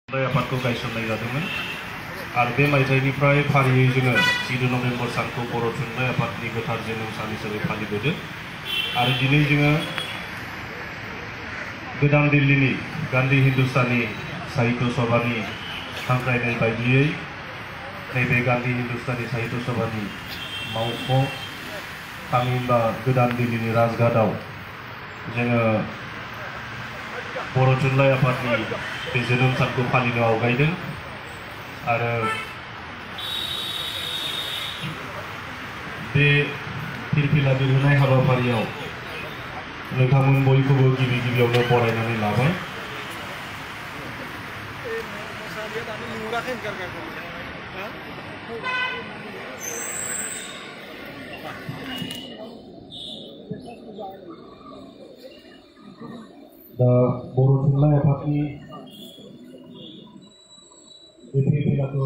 आफादखौ गायसननाय जादोंमोन आरो बे मायथाइनिफ्राय फारियै जोङो 10 नभेम्बर सानखौ बर' थुनलाइ आफादनि गोथार जोनोम सान हिसाबै फालिबोदों आरो दिनै जोङो गोदान दिल्लीनि गान्धी हिन्दुस्तानी साहित्य सभानि हांख्रायनाय बायदियै नैबे गान्धी हिन्दुस्तानी साहित्य सभानि मावख' थामहिनबा गोदान दिल्लीनि राजघाटआव जोङो बर' थुनलाइ आफादनि बे जोनोम सानखौ फालिनो आवगायदों आरो बे फिरफिला बिरहोनाय हाबाफारियाव नोंथांमोन बयखौबो गिबियावनो बरायनानै लाबाय। दा बर' थुनलाइ आफादनि बे फिरफिलाखौ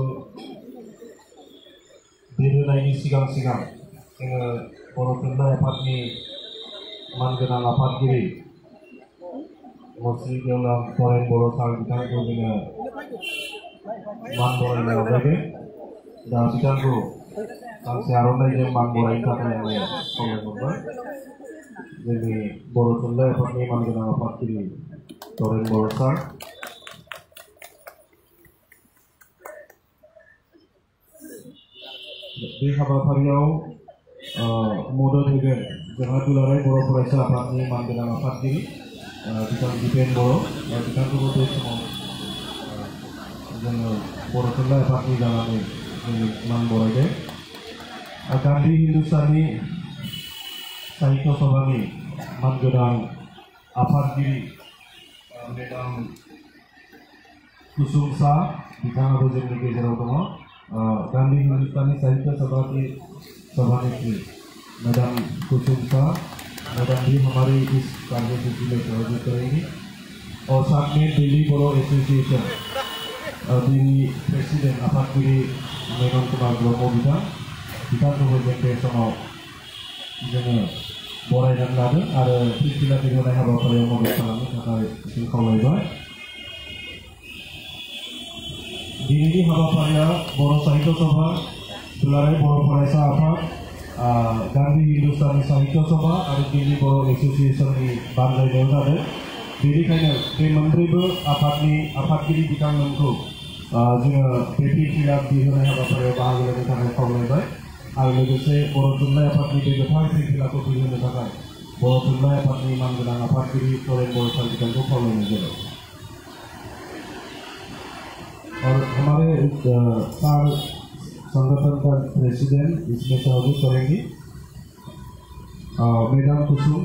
बिरहोनायनि सिगां जोङो बर' थुनलाइ आफादनि मानगोनां आफादगिरि मुस्रि गेवलां तरेन बर' सार बिथांखौ जोङो मान बरायनो आवगायदों। दा बिथांखौ गांसे आर'नाइजों मान बरायनो थाखाय आङो खावलायहरबाय। जोंनि बर' थुनलाइ आफादनि मानगोनां आफादगिरि तरेन बर' सार। बे हाबाफारियाव मदद होगोन जोंहा दुलाराय बर' फरायसा आफादनि मानगोनां आफादगिरि बिथां दिपेन बर' बिथांखौबो बे समाव जोङो बर' थुनलाइ आफादनि जानानै जोङो मान बरायदों। गान्धी हिन्दुस्तानी साहित्य सभानि मानगोनां आफादगिरि मेडाम कुसुम शाह बिथाङाबो जोंनि गेजेराव दङ। गांधी हिंदुस्तानी साहित्य सभा की सभानेत्री मैडम कुसुम शाह, मैडम भी हमारी इस कार्यसूची में सहयोग करेंगी और साथ में दिल्ली बोरो एसोसिएशन दिल्ली प्रेसिडेंट आफादगिरि मेनन कुमार ब्रह्म बिथांखौबो जों बे समाव जोङो बरायनानै लादों आरो फिरफिला बिरहोनाय हाबाफारियाव मदद खालामनो थाखाय जों खावलायबाय। दिनैनि हाबाफारिया बर' साहित्य सभा, दुलाराय बर' फरायसा आफाद, गान्धी हिन्दुस्तानी साहित्य सभा आरो दिल्ली बर' एसोसिएशननि बानजायनायाव जादों। बेनिखायनो बे मोनब्रैबो आफादनि आफादगिरि बिथांमोनखौ जोङो बे फिरफिला बिरहोनाय हाबाफारियाव बाहागो लानो थाखाय खावलायबाय आरो लोगोसे बर' थुनलाइ आफादनि बे गोथार फिरफिलाखौ बिरहोनो थाखाय बर' थुनलाइ आफादनि मानगोनां आफादगिरि तरेन बर' सार बिथांखौ खावलायनाय जाबाय। और हमारे सार संगठन का प्रेसिडेंट इसमें सहयोग करेंगी madam Kusum.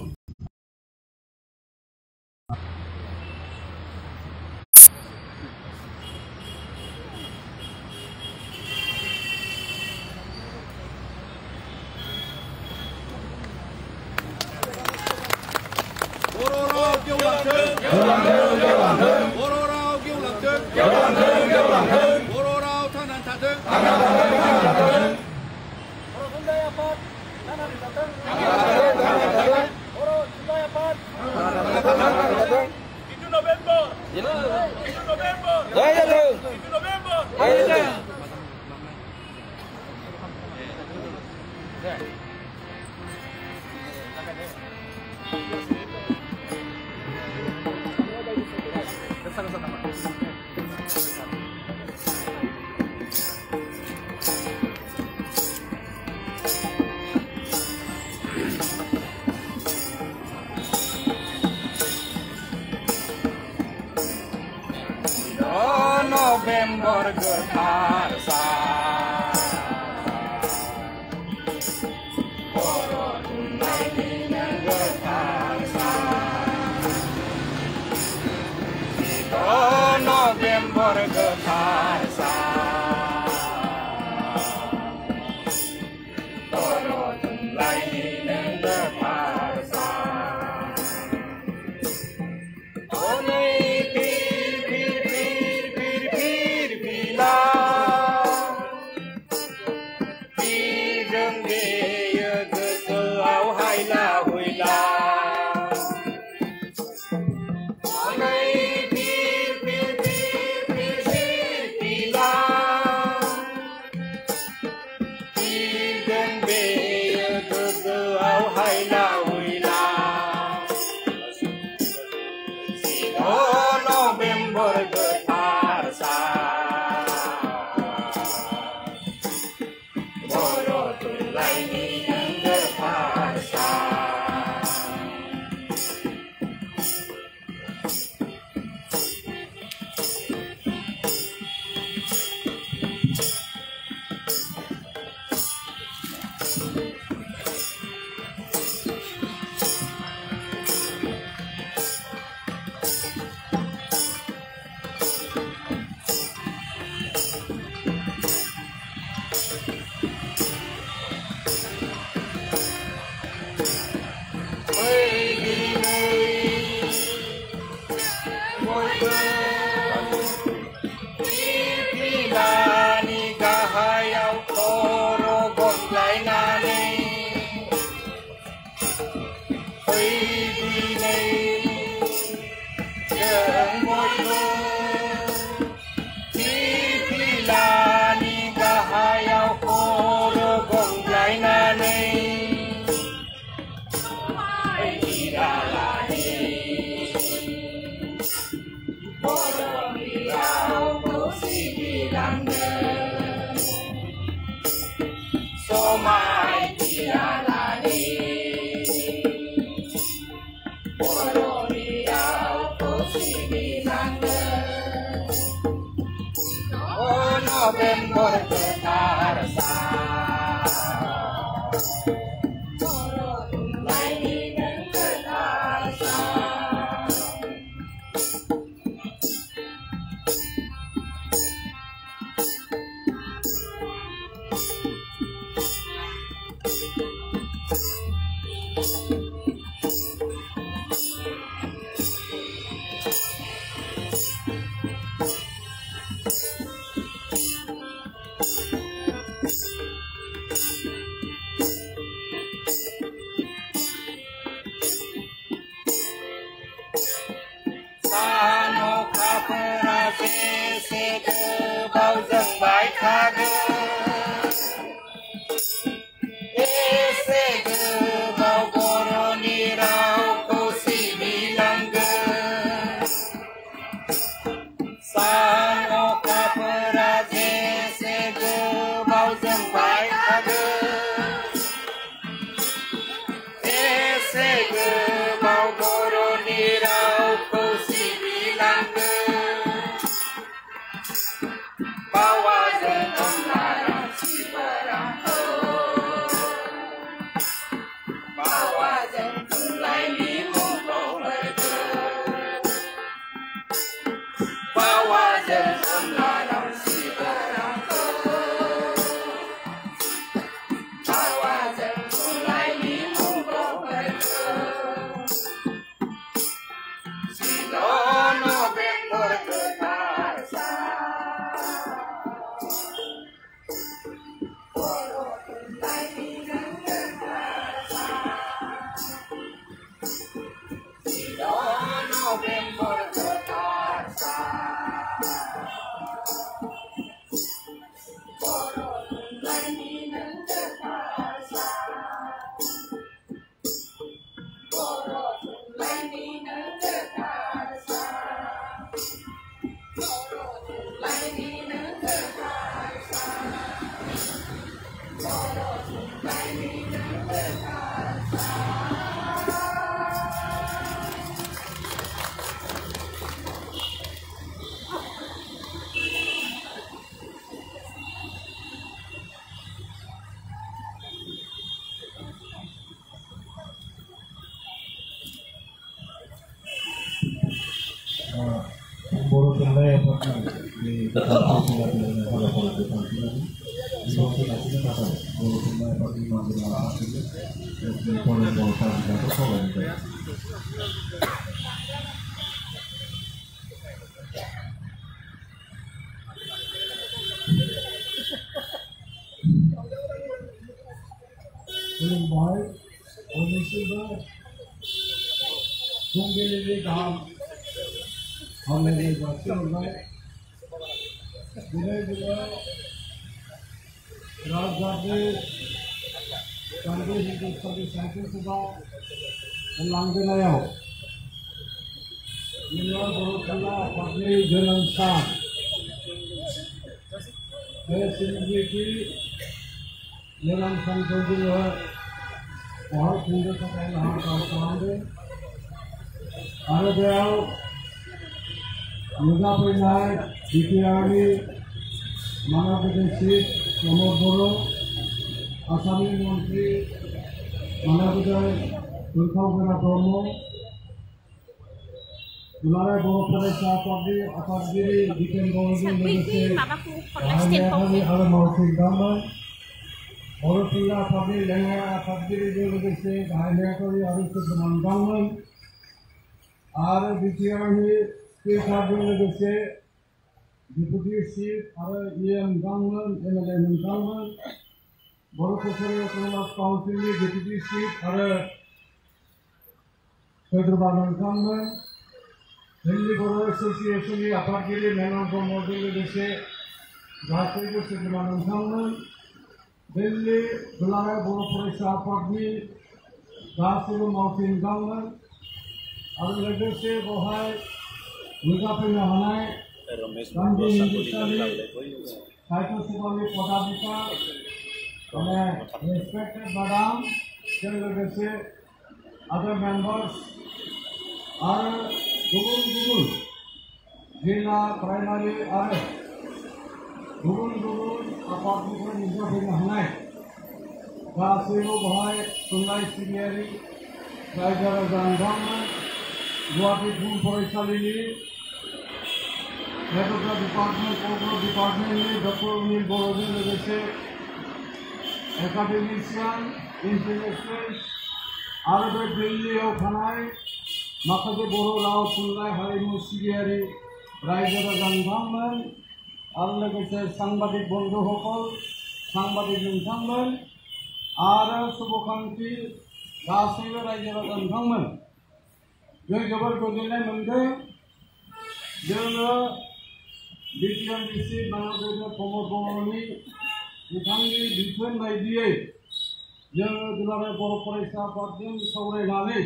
November goodbye November goodbye November getar Asami Menteri Manabudaya Tulkawgana Bromo Dulara Boropada Sapagdi Apagdiri Diken Bawajin Legese Ahani Ala Mausin Daman Borotila Apagdi Lenga Apagdiri Legese Ahani Akori Arusut Daman Ara Dikiyahi Kesadu Legese Deputy Chief Ara EM Daman MLA Daman Borokosari Council Deputy Chief Ara Hyderabad Daman Delhi Boro Association Apagdiri Menon Model Legese Rashtriya Sidman Daman Delhi Dulara Boropada Sapagdi Dasuru Mausin Daman Ara Legese Bohai Nugapina Hanai Gandhi Hindustani Cycle Subali Podabika respected Madam, other members are Google Jila Primary RF गुबुन गुबुन आफादनिफ्राय नुजाफैनो हानाय गासैबो बेवहाय थुनलाइ सिबियारि रायजो राजा नोंथांमोन गुवाहाटी बुहुम फरायसालिनि एडुकेशन डिपार्टमेंटनि डक्टर अनिल बर'जों लोगोसे एकाडेमिशियान इन्टेलेक्चुयेल्स आरो बे दिल्लीयाव थानाय माखासे बर' राव थुनलाइ हारिमु सिबियारि रायजो राजा नोंथांमोन आरो लोगोसे सांबादिक बन्धुসকল सांबादिक नोंथांमोन आरो शुभकांक्षी गासैबो रायजो राजा नोंथांमोन जों जोबोद गोजोननाय मोनदों जोङो बिटिआर डिस्ट्रिक्ट माननीय प्रमोद बर'नि बिथांनि बिथोन बायदियै जोङो दुलाराय बर' फरायसा आफादजों सावरायनानै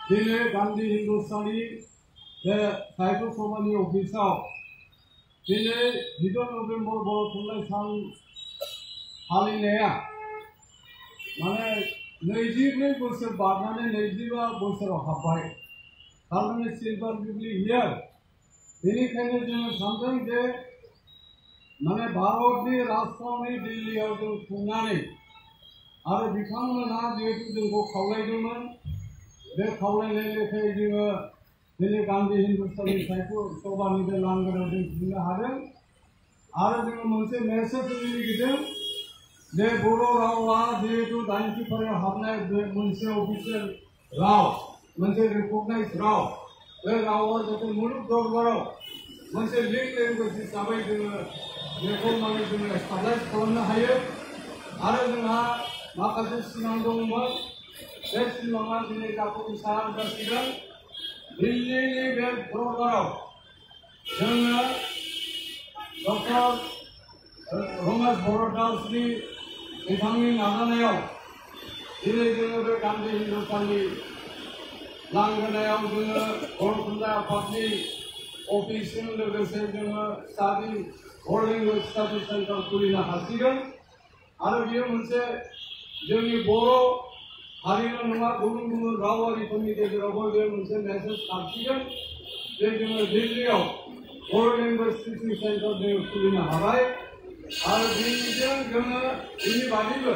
दिनै गान्धी हिन्दुस्तानी बे साहित्य सभानि अफिसाव दिनै 10 नभेम्बर बर' थुनलाइ सान फालिनाया माने 22 बोसोर बारनानै 25 बोसोराव हाबबाय थारमाने सिलभार जुबली इयार बेनिखायनो जोङो सानदों जे माने भारतनि राजथावनि दिल्लीयाव जों खुंनानै आरो बिथांमोनहा जिहेतु जोंखौ खावलायदोंमोन बे खावलायनाय लेखायै जोङो दिनै गान्धी हिन्दुस्तानी साहित्य सभानि बे लांगोनायाव जों खुंनो हादों आरो जोङो मोनसे मेसेज होनो लुगैदों जे बर' रावा जिहेतु 80 फारियाव हाबनाय मोनसे अफिसियेल राव मोनसे रिकगनाइज राव बे रावा जाहाथे मुलुग दरबाराव मोनसे लिंक लेंगुवेज हिसाबै जोङो बेखौ माने जोङो एस्टाब्लिश खालामनो हायो आरो जोंहा माखासे सिमां दंमोन बे सिमाङा दिनै जाफुंसार जासिगोन दिल्लीनि बे दरबाराव जोङो डक्टर रमेश बर' दासनि बिथांनि नाजानायाव दिनै जोङो बे गान्धी हिन्दुस्तानी लांगोनायाव जोङो बर' थुनलाइ आफादनि अफिसजों लोगोसे जोङो study world language study centre खुलिनो हासिगोन आरो बेयो मोनसे जोंनि बर' हारिल' नङा गुबुन गुबुन रावारिफोरनि गेजेरावबो बे मोनसे मेसेज खारसिगोन जे जोङो दिल्लीयाव वर्ल्ड लेंगुवेज टिचिं सेन्टार जोङो खुलिनो हाबाय आरो बेनिजों जोङो बेनि बादैबो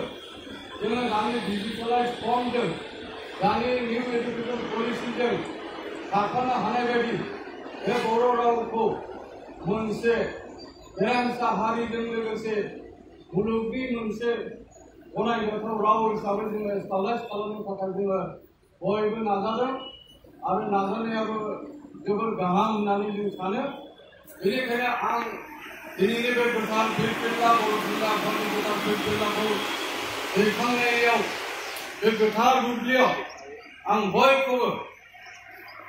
जोङो दानि डिजिटेलाइज फर्मजों दानि निउ एजुकेशन पलिसिजों खारफानो हानाय बायदि बे बर' रावखौ मोनसे गेरेमसा हारिजों लोगोसे मुलुगनि मोनसे गनायजाथाव राव हिसाबै जोङो एस्टाब्लिश खालामनो थाखाय जोङो बयबो नाजादों आरो नाजानायाबो जोबोर गाहाम होननानै जों सानो बेनिखायनो आं दिनैनि बे गोथार फिरफिला बर' थुनलाइ आफादनि गोथार फिरफिलाखौ दैखांनायाव बे गोथार बुब्लियाव आं बयखौबो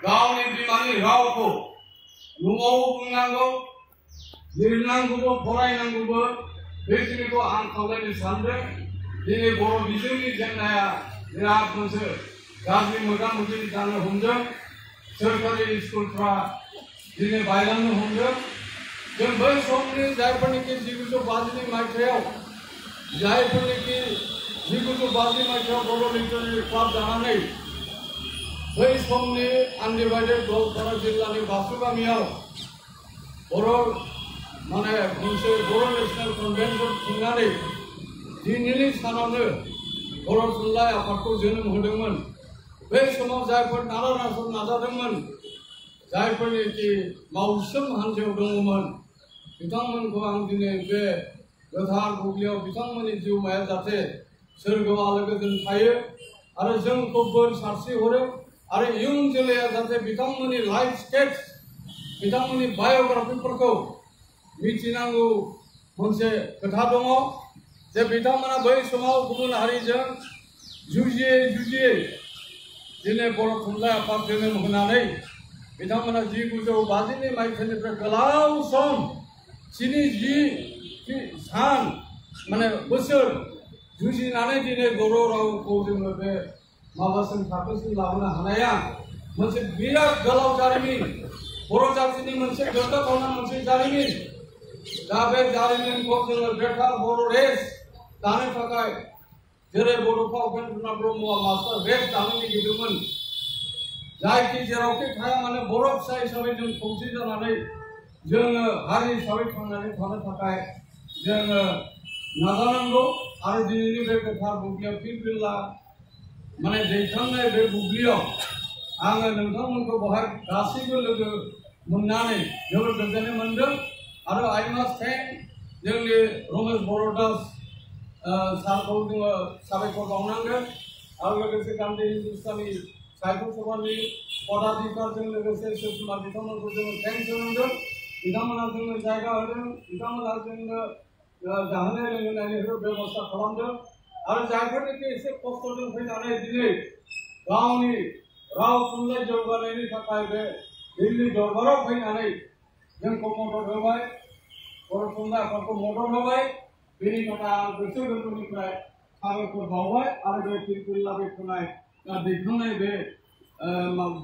गावनि बिमानि रावखौ न'आव बुंनांगौ लिरनांगौबो फरायनांगौबो बेखिनिखौ आं खावलायनो सानदों दिनै बर' बिजोंनि जेंनाया बिराद मोनसे गाज्रि मोगा मोगि जानो हमदों सोरखारि स्कुलफ्रा दिनै बायलांनो हमदों जों बै समनि जायफोरनिखि 1950 मायथाइयाव जायफोरनिखि 1950 मायथाइयाव बर' लिटारेरि क्लाब जानानै बै समनि आनडिभाइडेड गवालपारा जिल्लानि बासु गामियाव बर' माने मोनसे बर' नेशनेल कन्भेन्सन खुंनानै दिनैनि सानावनो बर' थुनलाइ आफादखौ जोनोम होदोंमोन बे समाव जायफोर नारा नासर नाजादोंमोन जायफोरनिखि मावसोम हान्जायाव दङमोन बिथांमोनखौ आं दिनै बे गोथार बुब्लियाव बिथांमोननि जिउमाया जाहाथे सोरगोआव आलो गोजोन थायो आरो जोंखौ बोर सारस्रि हरो आरो इयुन जोलैया जाहाथे बिथांमोननि लाइफ स्केच बिथांमोननि बाय'ग्राफिफोरखौ मिथिनांगौ मोनसे खोथा दङ जे बिथांमोना बै समाव गुबुन हारिजों जुजियै दिनै बर' थुनलाइ आफाद जोनोम होनानै बिथांमोना 1950 मायथाइनिफ्राय गोलाव सम 70 सान माने बोसोर जुजिनानै दिनै बर' रावखौ जोङो बे माबासिम थाखोसिम लाबोनो हानाया मोनसे बिराद गोलाव जारिमिन बर' जातिनि मोनसे गोग्गाथावना मोनसे जारिमिन दा बे जारिमिनखौ जोङो बेटार बर' रेस दानो थाखाय जेरै बड'फा उपेन्द्रनाथ ब्रह्मआ मास्टार रेस दानो नागिरदोंमोन जायखि जेरावखि थाया माने बर' फिसा हिसाबै जों खौसे जानानै जोङो हारि हिसाबै थांनानै थानो थाखाय जोङो नाजानांगौ आरो दिनैनि बे गोथार बुब्लियाव फिरफिला माने दैखांनाय बे बुब्लियाव आङो नोंथांमोनखौ बहाय गासैबो लोगो मोननानै जोबोद गोजोननाय मोनदों आरो आइ मास्ट थेंक जोंनि रमेश बरदास सारखौ जोङो साबायखर बावनांगोन आरो लोगोसे गान्धी हिन्दुस्तानी साहित्य सभानि पदाधिकारजों लोगोसे सुषमा बिथांमोनखौ जोङो थेंक्स होनांगोन बिथांमोना जोंनो जायगा होदों बिथांमोना जोंनो जाहोनाय लोंहोनायनि बेबस्था खालामदों आरो जायफोरनिखि एसे खस्थ'जों फैनानै दिनै गावनि राव थुनलाइ जौगानायनि थाखाय बे दिल्ली दरबाराव फैनानै जोंखौ मदद होबाय बर' थुनलाइ आफादखौ मदद होबाय बेनि थाखाय आं गोसो गोरबोनिफ्राय साबायखर बावबाय आरो बे फिरफिला बेखेवनाय दैखांनाय बे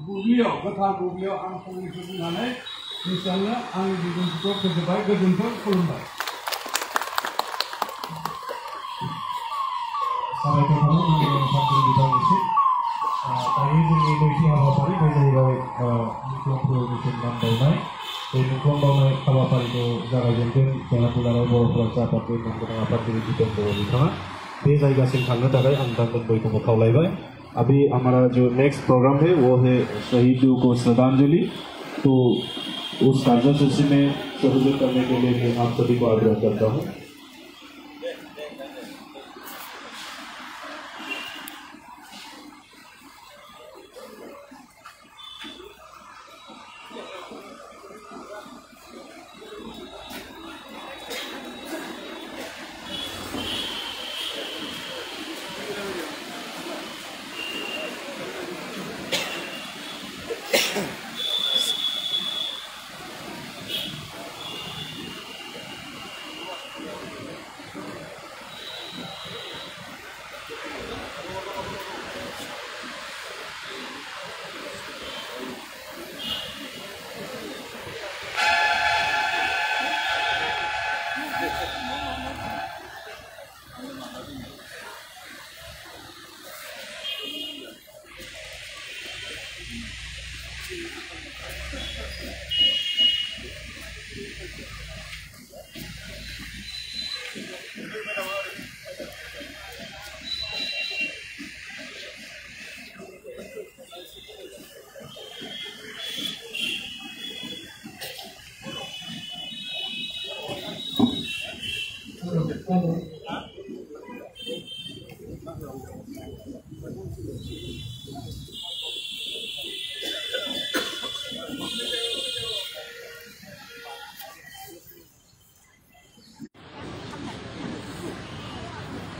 बुब्लियाव गोथार बुब्लियाव आं फंनैसो बुंनानै निश्चयनो आंनि बिबुंथिखौ फोजोबबाय गोजोन्थों खुलुमबाय साबायखर थाबाय सानथुरि बिथांनिसिम दायो जोंनि नैथि हाबाफारि बे जाहैबाय मुंख्लं फोरबोनि मान बावनाय बे मुंख्लं बावनाय हाबाफारिखौ जागायजेनगोन जोंहा दुलाराय बर' फरायसा आफादनि मुंदांखा आफादगिरि जितेन बर' बिथाङा बे जायगासिम थांनो थाखाय आं नोंथांमोन बयखौबो खावलायबाय अभी हमारा जो नेक्स्ट प्रोग्राम है वो है शहीदों को श्रद्धांजलि तो उस कार्यसूची में सहयोग करने के लिए मैं आप सभी को आग्रह करता हूँ Hello.